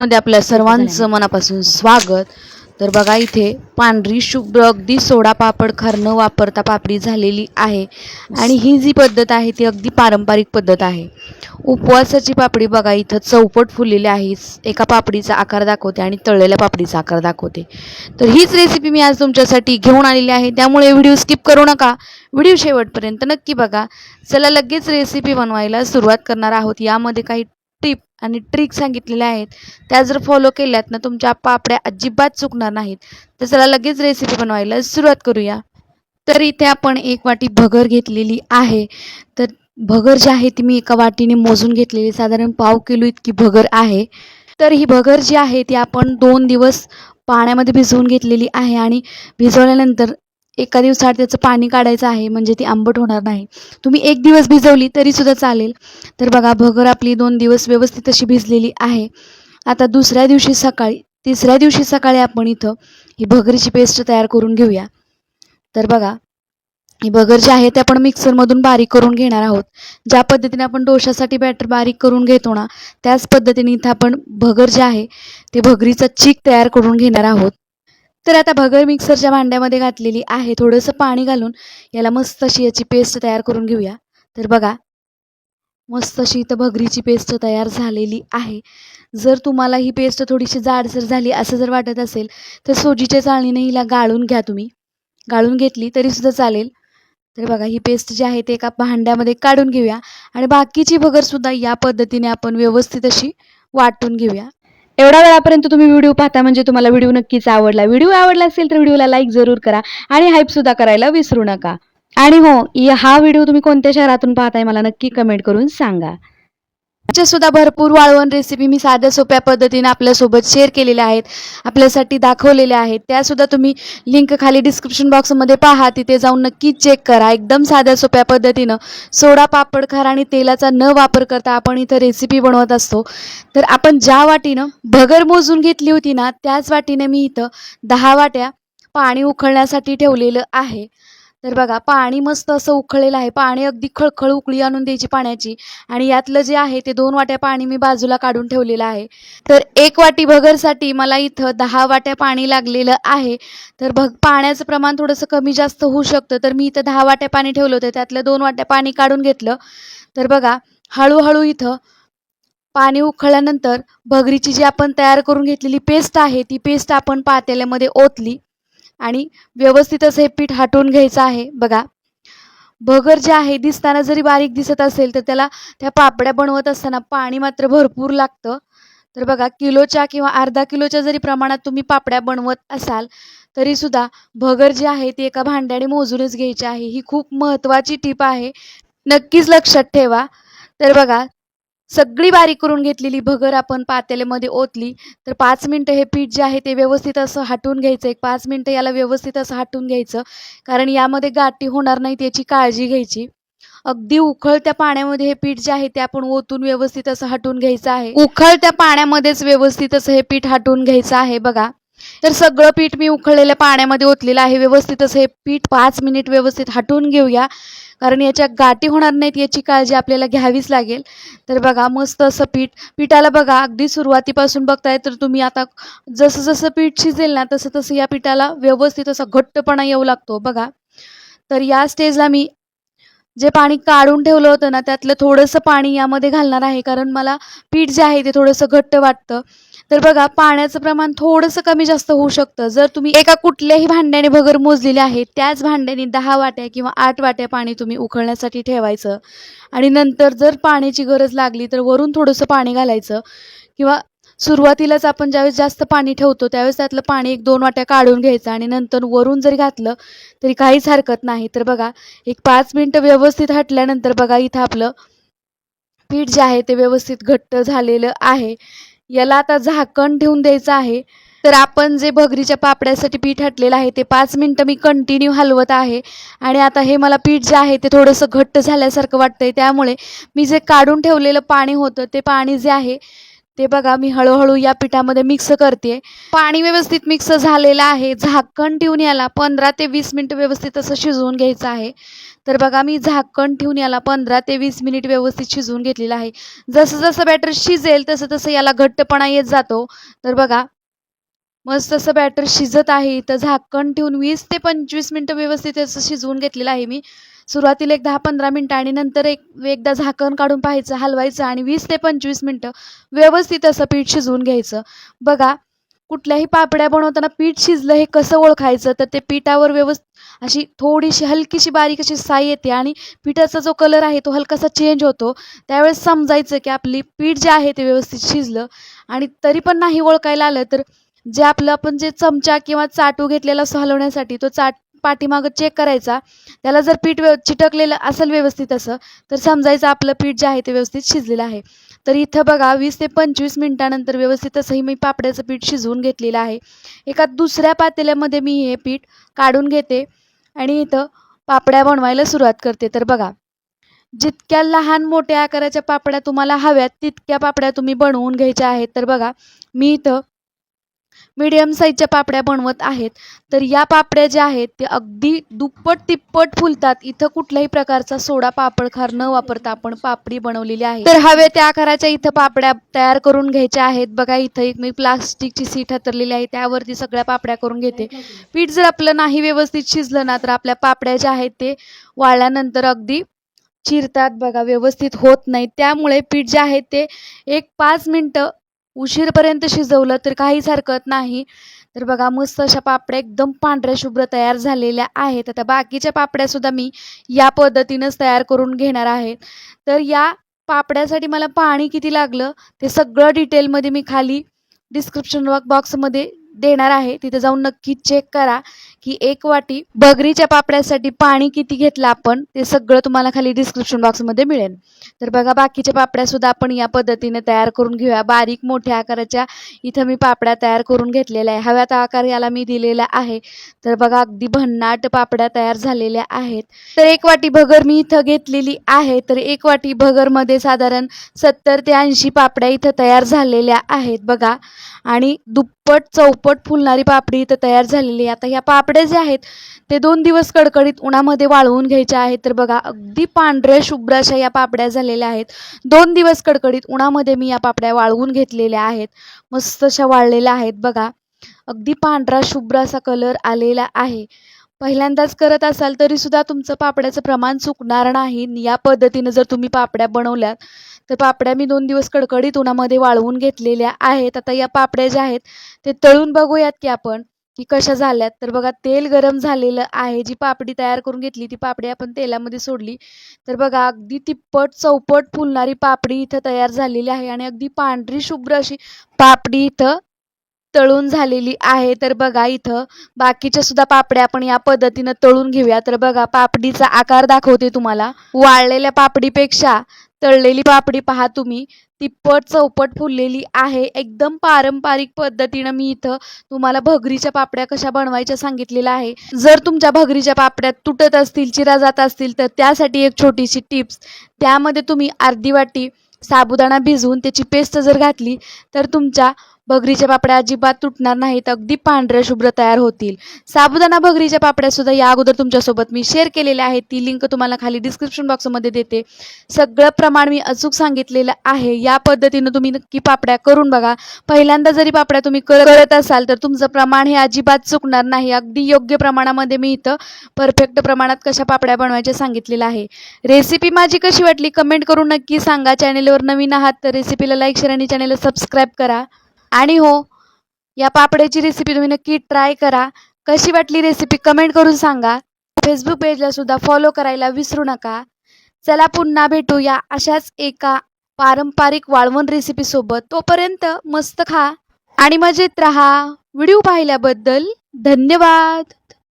मध्ये आपल्या सर्वांचं मनापासून स्वागत. तर बघा इथे पांढरी शुभ्र अगदी सोडा पापड खार न वापरता पापडी झालेली आहे आणि ही जी पद्धत आहे ती अगदी पारंपरिक पद्धत आहे. उपवासाची पापडी बघा इथं चौपट फुललेली आहे. एका पापडीचा आकार दाखवते आणि तळलेल्या पापडीचा आकार दाखवते. तर हीच रेसिपी मी आज तुमच्यासाठी घेऊन आलेली आहे, त्यामुळे व्हिडिओ स्किप करू नका, व्हिडिओ शेवटपर्यंत नक्की बघा. चला लगेच रेसिपी बनवायला सुरुवात करणार आहोत. यामध्ये काही टिप आणि ट्रिक सांगितलेल्या आहेत, त्या जर फॉलो केल्यात ना तुमच्या पापड्या अजिबात चुकणार नाहीत. तर चला लगेच रेसिपी बनवायला सुरुवात करूया. तर इथे आपण एक वाटी भगर घेतलेली आहे. तर भगर जी आहे ती मी एका वाटीने मोजून घेतलेली, साधारण पाव किलो इतकी भगर आहे. तर ही भगर जी आहे ती आपण 2 दिवस पाण्यामध्ये भिजवून घेतलेली आहे आणि भिजवल्यानंतर एका दिवसाआड त्याचं पाणी काढायचं आहे, म्हणजे ती आंबट होणार नाही. तुम्ही 1 दिवस भिजवली तरीसुद्धा चालेल. तर बघा भगर आपली 2 दिवस व्यवस्थित अशी भिजलेली आहे. आता तिसऱ्या दिवशी सकाळी आपण इथं ही भगरीची पेस्ट तयार करून घेऊया. तर बघा ही भगर जी आहे ते आपण मिक्सरमधून बारीक करून घेणार आहोत. ज्या पद्धतीने आपण डोशासाठी बॅटर बारीक करून घेतो ना, त्याच पद्धतीने इथं आपण भगर जे आहे ते भगरीचा चीक तयार करून घेणार आहोत. तर आता भगर मिक्सरच्या भांड्यामध्ये घातलेली आहे. थोडंसं पाणी घालून याला मस्त अशी याची पेस्ट तयार करून घेऊया. तर बघा मस्त अशी इथं भगरीची पेस्ट तयार झालेली आहे. जर तुम्हाला ही पेस्ट थोडीशी जाडसर झाली असं जर वाटत असेल तर सोजीच्या चाळणीने हिला गाळून घ्या. तुम्ही गाळून घेतली तरीसुद्धा चालेल. तर बघा ही पेस्ट जी आहे ते एका भांड्यामध्ये काढून घेऊया आणि बाकीची भगरसुद्धा या पद्धतीने आपण व्यवस्थित अशी वाटून घेऊया. एवढ्या वेळापर्यंत तुम्ही व्हिडिओ पाहता म्हणजे तुम्हाला व्हिडिओ नक्कीच आवडला. व्हिडिओ आवडला असेल तर व्हिडिओला लाईक जरूर करा आणि हाईपसुद्धा करायला विसरू नका. आणि हो, हा व्हिडिओ तुम्ही कोणत्या शहरातून पाहताय मला नक्की कमेंट करून सांगा. सुद्धा भरपूर वाळवण रेसिपी मी साध्या सोप्या पद्धतीने आपल्यासोबत शेअर केलेल्या आहेत, आपल्यासाठी दाखवलेल्या आहेत. त्यासुद्धा तुम्ही लिंक खाली डिस्क्रिप्शन बॉक्समध्ये पहा, तिथे जाऊन नक्की चेक करा. एकदम साध्या सोप्या पद्धतीनं सोडा पापड खार आणि तेलाचा न वापर करता आपण इथं रेसिपी बनवत असतो. तर आपण ज्या वाटीनं भगर मोजून घेतली होती ना, त्याच वाटीने मी इथं 10 वाट्या पाणी उकळण्यासाठी ठेवलेलं आहे. तर बघा पाणी मस्त असं उकळलेलं आहे. पाणी अगदी खळखळ उकळी आणून द्यायची पाण्याची आणि यातलं जे आहे ते 2 वाट्या पाणी मी बाजूला काढून ठेवलेलं आहे. तर 1 वाटी भगरसाठी मला इथं 10 वाट्या पाणी लागलेलं आहे. तर पाण्याचं प्रमाण थोडंसं कमी जास्त होऊ शकतं. तर मी इथं 10 वाट्या पाणी ठेवलं होतं, त्यातलं 2 वाट्या पाणी काढून घेतलं. तर बघा हळूहळू इथं पाणी उकळल्यानंतर भगरीची जी आपण तयार करून घेतलेली पेस्ट आहे ती पेस्ट आपण पातेल्यामध्ये ओतली आणि व्यवस्थित असं हे पीठ हाटून घ्यायचं आहे. बघा भगर जे आहे दिसताना जरी बारीक दिसत असेल तर त्याला त्या पापड्या बनवत असताना पाणी मात्र भरपूर लागतं. तर बघा किलोच्या किंवा अर्धा किलोच्या जरी प्रमाणात तुम्ही पापड्या बनवत असाल तरीसुद्धा भगर जी आहे ती एका भांड्याने मोजूनच घ्यायची आहे. ही खूप महत्त्वाची टीप आहे, नक्कीच लक्षात ठेवा. तर बघा सगळी बारीक करून घेतलेली भगर आपण पातेल्यामध्ये ओतली. तर 5 मिनटं हे पीठ जे आहे ते व्यवस्थित असं हाटून घ्यायचं. एक 5 मिनटं याला व्यवस्थित असं हाटून घ्यायचं, कारण यामध्ये गाठी होणार नाहीत याची काळजी घ्यायची. अगदी उकळत्या पाण्यामध्ये हे पीठ जे आहे ते आपण ओतून व्यवस्थित असं हाटून घ्यायचं आहे. उकळत्या पाण्यामध्येच व्यवस्थित असं हे पीठ हाटून घ्यायचं आहे. बघा तर सगळं पीठ मी उकळलेल्या पाण्यामध्ये ओतलेलं आहे. व्यवस्थित असं हे पीठ 5 मिनिट व्यवस्थित हाटून घेऊया, कारण याच्या गाठी होणार नाहीत याची काळजी आपल्याला घ्यावीच लागेल. तर बघा मस्त असं पिठाला बघा अगदी सुरुवातीपासून बघताय तर तुम्ही आता जसं जसं पीठ शिजेल ना तसं तसं या पिठाला व्यवस्थित असा घट्टपणा येऊ लागतो. बघा तर या स्टेजला मी जे पाणी काढून ठेवलं होतं ना त्यातलं थोडंसं पाणी यामध्ये घालणार आहे, कारण मला पीठ जे आहे ते थोडंसं घट्ट वाटतं. तर बघा पाण्याचं प्रमाण थोडंसं कमी जास्त होऊ शकतं. जर तुम्ही एका कुठल्याही भांड्याने भगर मोजलेली आहे त्याच भांड्याने 10 वाट्या किंवा 8 वाट्या पाणी तुम्ही उकळण्यासाठी ठेवायचं आणि नंतर जर पाण्याची गरज लागली तर वरून थोडंसं पाणी घालायचं, किंवा सुरुवातीलाच आपण ज्यावेळेस जास्त पाणी ठेवतो त्यावेळेस त्यातलं पाणी 1-2 वाट्या काढून घ्यायचं आणि नंतर वरून जरी घातलं तरी काहीच हरकत नाही. तर बघा एक 5 मिनटं व्यवस्थित हटल्यानंतर बघा इथं आपलं पीठ जे आहे ते व्यवस्थित घट्ट झालेलं आहे. याला आता झाकण ठेवून द्यायचं आहे. तर आपण जे भगरीच्या पापड्यासाठी पीठ हटलेलं आहे ते 5 मिनटं मी कंटिन्यू हलवत आहे आणि आता हे मला पीठ जे आहे ते थोडंसं घट्ट झाल्यासारखं वाटतंय. त्यामुळे मी जे काढून ठेवलेलं पाणी होतं ते पाणी जे आहे ते बघा मी हळूहळू या पिठामध्ये मिक्स करते. पाणी व्यवस्थित मिक्स झालेलं आहे. झाकण ठेवून याला 15 ते 20 मिनिटं व्यवस्थित असं शिजवून घ्यायचं आहे. तर बघा मी झाकण ठेवून याला 15 ते 20 मिनिट व्यवस्थित शिजवून घेतलेलं आहे. जसं जसं बॅटर शिजेल तसं तसं याला घट्टपणा येत जातो. तर बघा मस्त असं बॅटर शिजत आहे. इथं झाकण ठेवून 20 ते 25 मिनिटं व्यवस्थित असं शिजवून घेतलेलं आहे मी. सुरुवातीला एक 10-15 मिनिटं आणि नंतर एकदा झाकण काढून पाहायचं, हलवायचं आणि 20 ते 25 मिनिटं व्यवस्थित असं पीठ शिजवून घ्यायचं. बघा कुठल्याही पापड्या बनवताना पीठ शिजलं हे कसं ओळखायचं, तर ते पिठावर अशी थोडीशी हलकीशी बारीक अशी साय येते आणि पिठाचा जो कलर आहे तो हलकासा चेंज होतो. त्यावेळेस समजायचं की आपली पीठ जे आहे ते व्यवस्थित शिजलं. आणि तरी पण नाही ओळखायला आलं तर आपण जे चमचा किंवा चाटू घेतलेला असतो हलवण्यासाठी, तो पाठीमागं चेक करायचा. त्याला जर पीठ चिटकलेलं असेल व्यवस्थित असं, तर समजायचं आपलं पीठ जे आहे ते व्यवस्थित शिजलेलं आहे. तर इथं बघा 20 ते 25 मिनिटानंतर व्यवस्थित असंही मी पापड्याचं पीठ शिजवून घेतलेलं आहे. एका दुसऱ्या पातेल्यामध्ये मी हे पीठ काढून घेते आणि इथं पापड्या बनवायला सुरुवात करते. तर बघा जितक्या लहान मोठ्या आकाराच्या पापड्या तुम्हाला हव्यात तितक्या पापड्या तुम्ही बनवून घ्यायच्या आहेत. तर बघा मी इथं मीडियम साईजच्या पापड्या बनवत आहेत. तर या पापड्या ज्या आहेत ते अगदी दुप्पट तिप्पट फुलतात. इथं कुठल्याही प्रकारचा सोडा पापड खार न वापरता आपण पापडी बनवलेली आहे. तर हवे त्या आकाराच्या इथं पापड्या तयार करून घ्यायच्या आहेत. बघा इथं एक मी प्लास्टिकची सीट हातरलेली आहे, त्यावरती सगळ्या पापड्या करून घेते. पीठ जर आपलं नाही व्यवस्थित शिजलं ना तर आपल्या पापड्या ज्या आहेत ते वाळल्यानंतर अगदी चिरतात बघा, व्यवस्थित होत नाही. त्यामुळे पीठ जे आहे ते एक 5 मिनिटं उशीरपर्यंत शिजवलं तर काहीच हरकत नाही. तर बघा मस्त अशा पापड्या एकदम पांढऱ्या शुभ्र तयार झालेल्या आहेत. आता बाकीच्या पापड्यासुद्धा मी या पद्धतीनंच तयार करून घेणार आहे. तर या पापड्यासाठी मला पाणी किती लागलं ते सगळं डिटेलमध्ये मी खाली डिस्क्रिप्शन बॉक्समध्ये देणार आहे. तिथे जाऊन नक्की चेक करा की 1 वाटी बगरीच्या पापड्यासाठी पाणी किती घेतलं आपण, ते सगळं तुम्हाला खाली डिस्क्रिप्शन बॉक्समध्ये मिळेल. तर बघा बाकीच्या पापड्यासुद्धा आपण या पद्धतीने तयार करून घेऊया. बारीक मोठ्या आकाराच्या इथं मी पापड्या तयार करून घेतलेल्या आहे. हव्या त्या आकार याला मी दिलेला आहे. तर बघा अगदी भन्नाट पापड्या तयार झालेल्या आहेत. तर 1 वाटी भगर मी इथं घेतलेली आहे. तर 1 वाटी भगरमध्ये साधारण 70 ते 80 पापड्या इथं तयार झालेल्या आहेत बघा. आणि दुप्पट चौपट फुलणारी पापडी इथं तयार झालेली आहे. आता ह्या पापड्या ज्या आहेत ते 2 दिवस कडकडीत उन्हामध्ये वाळवून घ्यायच्या आहेत. तर बघा अगदी पांढऱ्या शुभ्र अशा या पापड्या झालेल्या आहेत. 2 दिवस कडकडीत उन्हामध्ये मी या पापड्या वाळवून घेतलेल्या आहेत. मस्त अशा वाळलेल्या आहेत बघा. अगदी पांढरा शुभ्र असा कलर आलेला आहे. पहिल्यांदाच करत असाल तरी सुद्धा तुमचं पापड्याचं प्रमाण चुकणार नाही. या पद्धतीनं जर तुम्ही पापड्या बनवल्यात तर पापड्या मी 2 दिवस कडकडीत उन्हामध्ये वाळवून घेतलेल्या आहेत. आता या पापड्या ज्या आहेत ते तळून बघूयात की आपण की कशा झाल्यात. तर बघा तेल गरम झालेलं आहे. जी पापडी तयार करून घेतली ती पापडी आपण तेलामध्ये सोडली. तर बघा अगदी तिप्पट चौपट फुलणारी पापडी इथं तयार झालेली आहे आणि अगदी पांढरी शुभ्र अशी पापडी इथं तळून झालेली आहे. तर बघा इथं बाकीच्या सुद्धा पापड्या आपण या पद्धतीनं तळून घेऊया. तर बघा पापडीचा आकार दाखवते तुम्हाला. वाळलेल्या पापडीपेक्षा तळलेली पापडी पहा तुम्ही तिप्पट चौपट फुललेली आहे. एकदम पारंपरिक पद्धतीनं मी इथं तुम्हाला भगरीच्या पापड्या कशा बनवायच्या सांगितलेल्या आहे. जर तुमच्या भगरीच्या पापड्या तुटत असतील, चिरा जात असतील तर त्यासाठी एक छोटीशी टिप्स. त्यामध्ये तुम्ही अर्धी वाटी साबुदाणा भिजवून त्याची पेस्ट जर घातली तर तुमच्या भगरीच्या पापड्या अजिबात तुटणार नाहीत. अगदी पांढऱ्या शुभ्र तयार होतील. साबुदाणा भगरीच्या पापड्या सुद्धा या अगोदर तुमच्यासोबत मी शेअर केलेल्या आहेत. ती लिंक तुम्हाला खाली डिस्क्रिप्शन बॉक्समध्ये देते. सगळं प्रमाण मी अचूक सांगितलेलं आहे. या पद्धतीनं तुम्ही नक्की पापड्या करून बघा. पहिल्यांदा जरी पापड्या तुम्ही करत असाल तर तुमचं प्रमाण हे अजिबात चुकणार नाही. अगदी योग्य प्रमाणामध्ये मी इथं परफेक्ट प्रमाणात कशा पापड्या बनवायच्या सांगितलेलं आहे. रेसिपी माझी कशी वाटली कमेंट करून नक्की सांगा. चॅनेलवर नवीन आहात तर रेसिपीला लाईक शेअर आणि चॅनेलला सबस्क्राईब करा. आणि हो या पापड्याची रेसिपी तुम्ही नक्की ट्राय करा. कशी वाटली रेसिपी कमेंट करून सांगा. फेसबुक पेजला सुद्धा फॉलो करायला विसरू नका. चला पुन्हा भेटूया अशाच एका पारंपरिक वाळवण रेसिपी सोबत. तोपर्यंत मस्त खा आणि मजेत राहा. व्हिडिओ पाहिल्याबद्दल धन्यवाद.